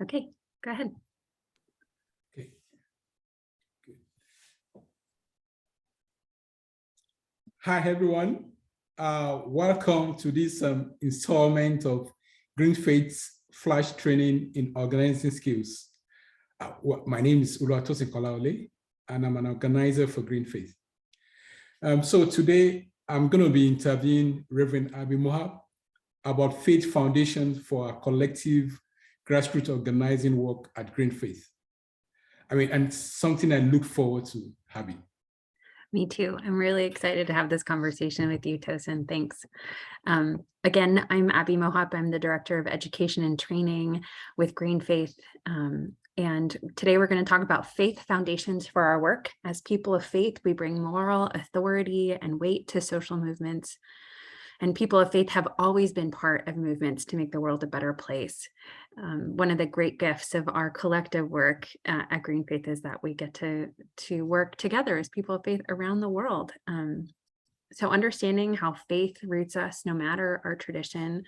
Okay, go ahead. Okay. Good. Hi, everyone. Welcome to this installment of GreenFaith's Flash Training in Organizing Skills. My name is Oluwatosin Kolawole, and I'm an organizer for GreenFaith. So today, I'm going to be interviewing Reverend Abi Mohaupt about faith foundations for our collective grassroots organizing work at GreenFaith. And something I look forward to having. Me too. I'm really excited to have this conversation with you, Tosin. Thanks. Again, I'm Abi Mohaupt. I'm the Director of Education and Training with GreenFaith. And today we're going to talk about faith foundations for our work. As people of faith, we bring moral authority and weight to social movements. And people of faith have always been part of movements to make the world a better place. One of the great gifts of our collective work at GreenFaith is that we get to work together as people of faith around the world. So understanding how faith roots us, no matter our tradition,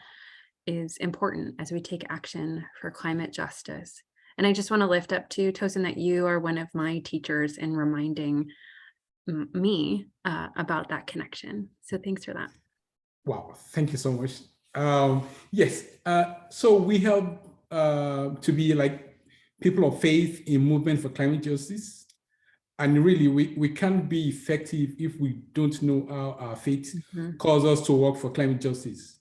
is important as we take action for climate justice. And I just want to lift up to you, Tosin, that you are one of my teachers in reminding me about that connection. So thanks for that. Wow, thank you so much. Yes, so we help to be like people of faith in movement for climate justice. And really, we can't be effective if we don't know how our faith calls us to work for climate justice,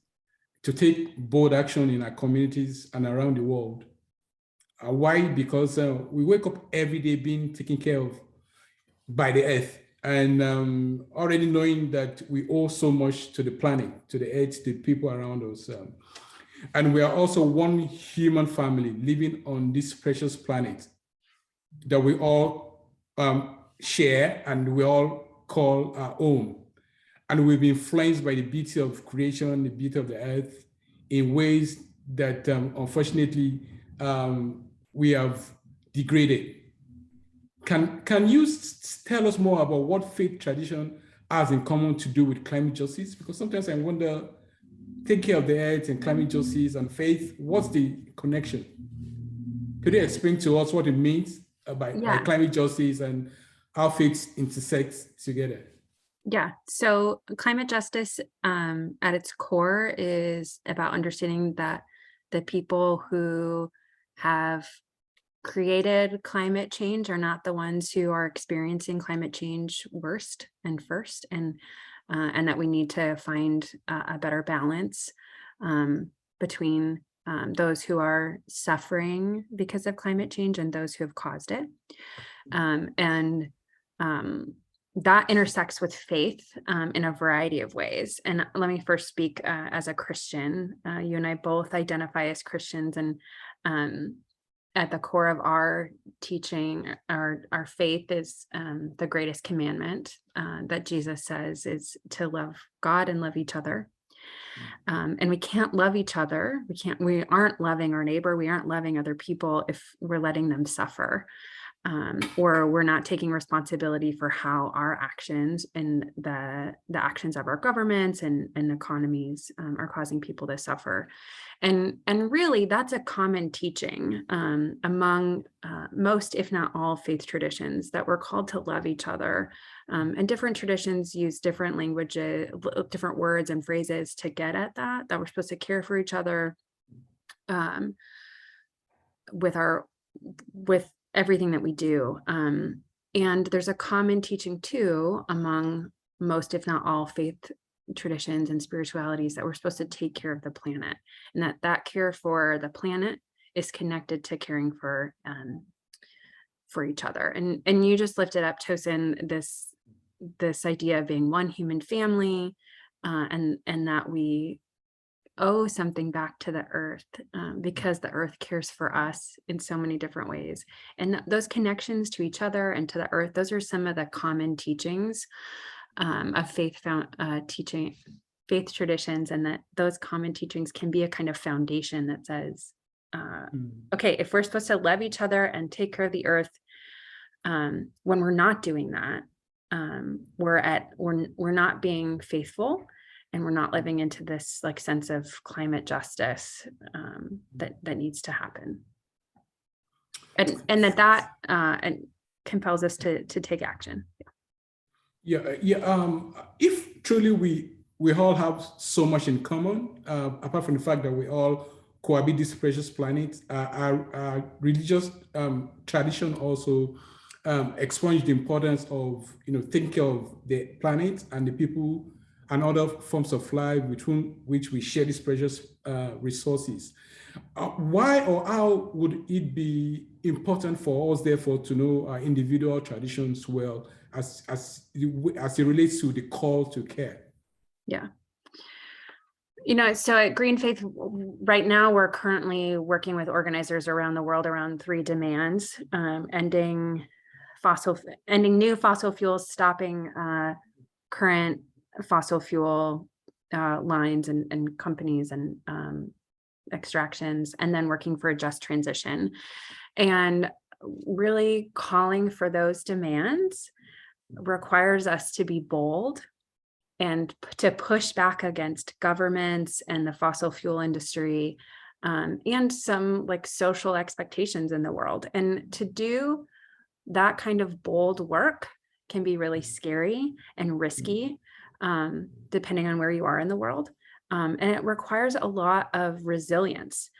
to take bold action in our communities and around the world. Why? Because we wake up every day being taken care of by the earth. And already knowing that we owe so much to the planet, to the earth, to the people around us. And we are also one human family living on this precious planet that we all share and we all call our own. And we've been influenced by the beauty of creation, the beauty of the earth in ways that unfortunately we have degraded. Can you tell us more about what faith tradition has in common to do with climate justice? Because sometimes I wonder, take care of the earth and climate justice and faith, what's the connection? Could you explain to us what it means by climate justice and how faith intersects together? Yeah, so climate justice at its core is about understanding that the people who have created climate change are not the ones who are experiencing climate change worst and first, and that we need to find a better balance between those who are suffering because of climate change and those who have caused it. That intersects with faith in a variety of ways. And let me first speak as a Christian. You and I both identify as Christians, and at the core of our teaching, our faith is the greatest commandment that Jesus says is to love God and love each other. And we can't love each other. We aren't loving our neighbor. We aren't loving other people if we're letting them suffer. Or we're not taking responsibility for how our actions and the actions of our governments and economies are causing people to suffer. And really, that's a common teaching among most, if not all, faith traditions, that we're called to love each other. And different traditions use different languages, different words and phrases to get at that we're supposed to care for each other with everything that we do. And there's a common teaching too among most, if not all, faith traditions and spiritualities that we're supposed to take care of the planet, and that care for the planet is connected to caring for each other. And you just lifted up, Tosin, this idea of being one human family, and that we owe something back to the earth because the earth cares for us in so many different ways. And those connections to each other and to the earth, those are some of the common teachings of faith traditions, and that those common teachings can be a kind of foundation that says, okay, if we're supposed to love each other and take care of the earth, when we're not doing that, we're not being faithful, and we're not living into this like sense of climate justice that needs to happen. and that and compels us to take action. If truly we all have so much in common, apart from the fact that we all cohabit this precious planet, our religious tradition also expunge the importance of thinking of the planet and the people and other forms of life with which we share these precious resources. Why or how would it be important for us, therefore, to know our individual traditions well as it relates to the call to care? Yeah. So at GreenFaith, right now, we're currently working with organizers around the world around 3 demands: ending new fossil fuels, stopping current fossil fuel lines and companies and extractions, and then working for a just transition. And really calling for those demands requires us to be bold and to push back against governments and the fossil fuel industry, and some social expectations in the world. And to do that kind of bold work can be really scary and risky, depending on where you are in the world. And it requires a lot of resilience,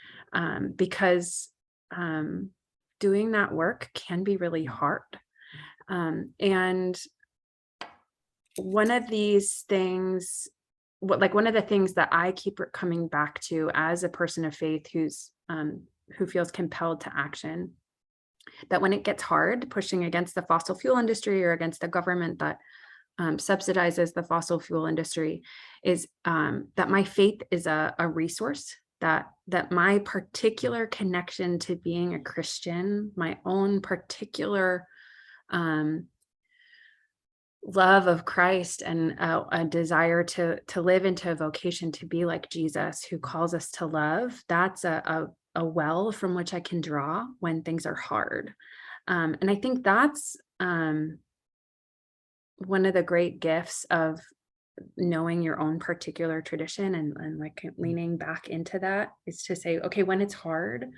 because doing that work can be really hard. And one of these things, one of the things that I keep coming back to as a person of faith who feels compelled to action, that when it gets hard, pushing against the fossil fuel industry or against the government that subsidizes the fossil fuel industry, is that my faith is a resource, that my particular connection to being a Christian, my own particular love of Christ and a desire to live into a vocation to be like Jesus, who calls us to love, that's a well from which I can draw when things are hard. And I think that's one of the great gifts of knowing your own particular tradition and leaning back into that, is to say, okay, when it's hard,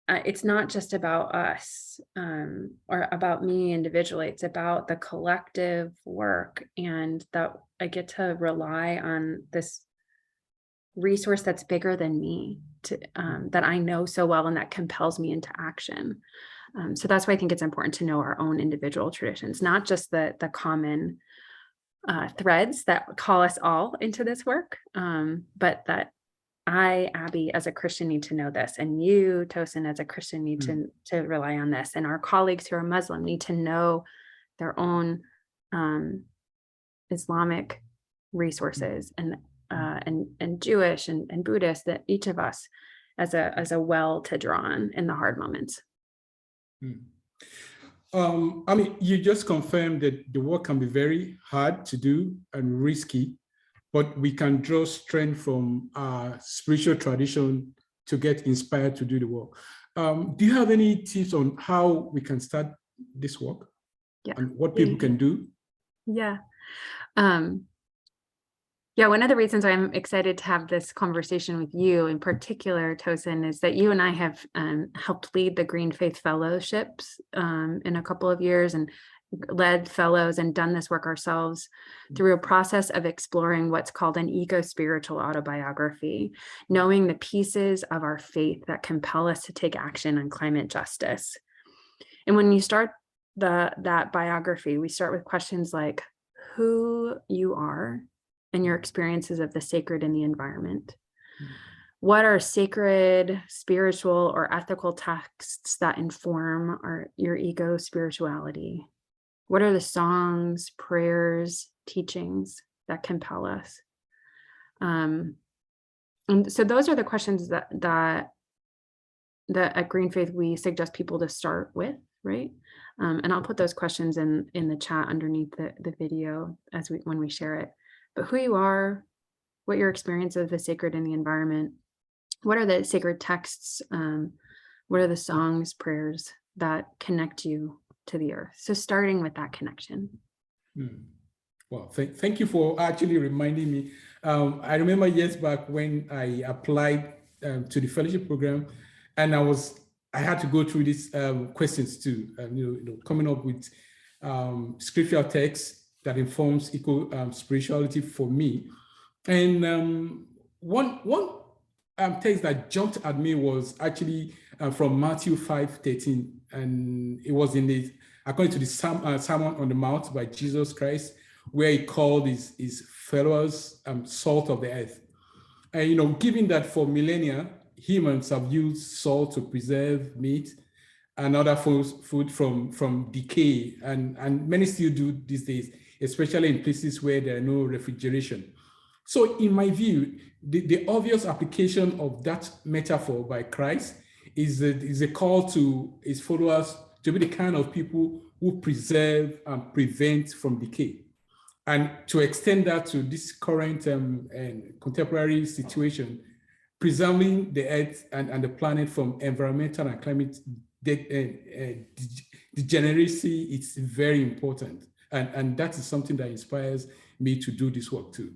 it's not just about us or about me individually. It's about the collective work, and that I get to rely on this resource that's bigger than me, that I know so well, and that compels me into action. So that's why I think it's important to know our own individual traditions, not just the common threads that call us all into this work, but that I, Abby, as a Christian, need to know this, and you, Tosin, as a Christian, need to rely on this, and our colleagues who are Muslim need to know their own Islamic resources, and Jewish and Buddhist, that each of us as a well to draw on in the hard moments. You just confirmed that the work can be very hard to do and risky, but we can draw strength from our spiritual tradition to get inspired to do the work. Do you have any tips on how we can start this work? Yeah. And what people can do? Yeah. One of the reasons I'm excited to have this conversation with you in particular, Tosin, is that you and I have helped lead the GreenFaith Fellowships in a couple of years, and led fellows and done this work ourselves through a process of exploring what's called an eco-spiritual autobiography, knowing the pieces of our faith that compel us to take action on climate justice. And when you start that biography, we start with questions like who you are and your experiences of the sacred in the environment. What are sacred, spiritual, or ethical texts that inform your ego spirituality? What are the songs, prayers, teachings that compel us? And so those are the questions that at GreenFaith we suggest people to start with, right? And I'll put those questions in the chat underneath the video when we share it. But who you are, what your experience of the sacred in the environment, what are the sacred texts, what are the songs, prayers that connect you to the earth? So starting with that connection. Well, thank you for actually reminding me. I remember years back when I applied to the fellowship program, and I was I had to go through these questions too, coming up with scriptural text that informs eco spirituality for me. And one text that jumped at me was actually from Matthew 5:13, and it was according to the Sermon on the Mount by Jesus Christ, where he called his followers salt of the earth. And given that for millennia, humans have used salt to preserve meat and other food from decay, and many still do these days, especially in places where there are no refrigeration. So in my view, the obvious application of that metaphor by Christ is a call to his followers to be the kind of people who preserve and prevent from decay. And to extend that to this current and contemporary situation, preserving the earth and the planet from environmental and climate degeneracy, it's very important. And that is something that inspires me to do this work too.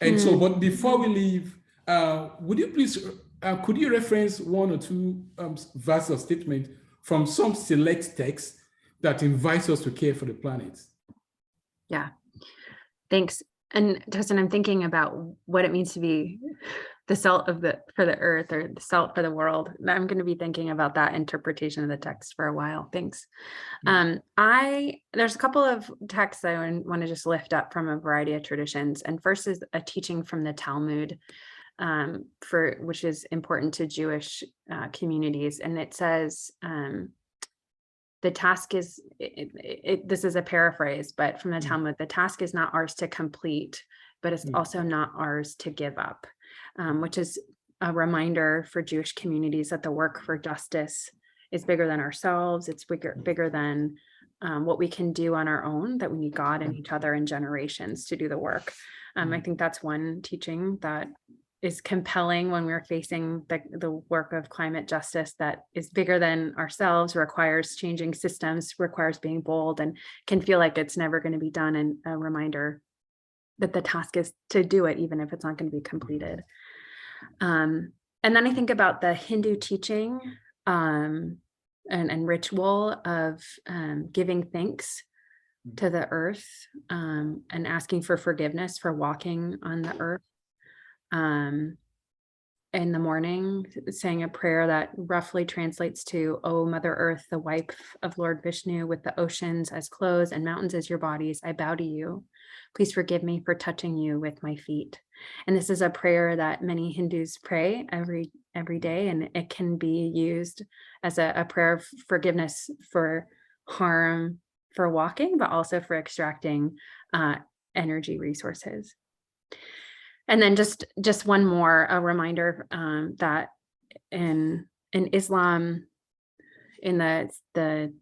And so, but before we leave, would you please, could you reference one or two verses or statements from some select texts that invites us to care for the planet? Yeah, thanks. And Justin, I'm thinking about what it means to be the salt for the earth, or the salt for the world. I'm going to be thinking about that interpretation of the text for a while. Thanks. There's a couple of texts I want to just lift up from a variety of traditions. And first is a teaching from the Talmud, which is important to Jewish communities. And it says, the task is, this is a paraphrase, but from the Talmud, the task is not ours to complete, but it's also not ours to give up, which is a reminder for Jewish communities that the work for justice is bigger than ourselves. It's bigger than what we can do on our own, that we need God and each other and generations to do the work. I think that's one teaching that is compelling when we're facing the work of climate justice that is bigger than ourselves, requires changing systems, requires being bold, and can feel like it's never going to be done, and a reminder that the task is to do it, even if it's not going to be completed. And then I think about the Hindu teaching and ritual of giving thanks to the earth and asking for forgiveness for walking on the earth. In the morning, saying a prayer that roughly translates to, "O Mother Earth, the wife of Lord Vishnu, with the oceans as clothes and mountains as your bodies, I bow to you. Please forgive me for touching you with my feet." And this is a prayer that many Hindus pray every day, and it can be used as a prayer of forgiveness for harm for walking, but also for extracting energy resources. And then just one more, a reminder that in Islam, in the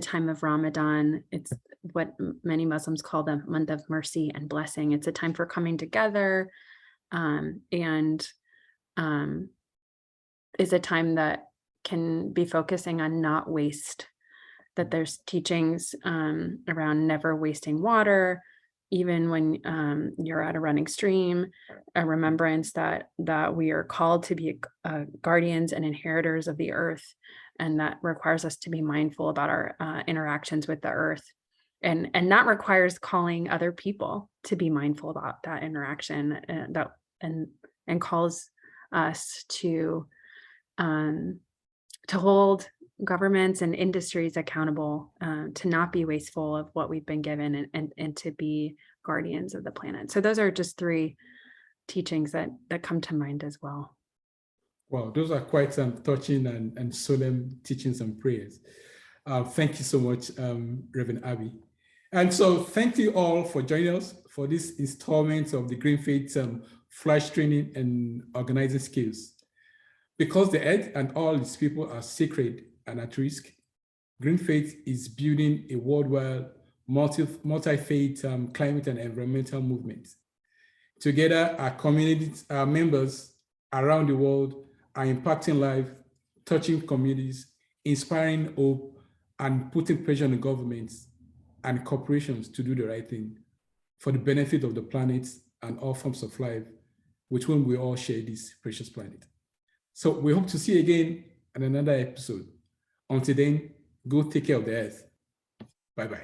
time of Ramadan, it's what many Muslims call the month of mercy and blessing. It's a time for coming together, and is a time that can be focusing on not waste, that there's teachings around never wasting water, even when you're at a running stream, a remembrance that we are called to be guardians and inheritors of the earth, and that requires us to be mindful about our interactions with the earth. And that requires calling other people to be mindful about that interaction, and calls us to hold governments and industries accountable, to not be wasteful of what we've been given, and to be guardians of the planet. So those are just three teachings that come to mind as well. Wow, those are quite touching and solemn teachings and prayers. Thank you so much, Reverend Abby. And so thank you all for joining us for this installment of the GreenFaith Flash Training and Organizing Skills. Because the earth and all its people are sacred and at risk, GreenFaith is building a worldwide multi-faith climate and environmental movement. Together, our communities, our members around the world are impacting lives, touching communities, inspiring hope, and putting pressure on the governments and corporations to do the right thing for the benefit of the planet and all forms of life with whom we all share this precious planet. So we hope to see you again in another episode. Until then, go take care of the earth. Bye-bye.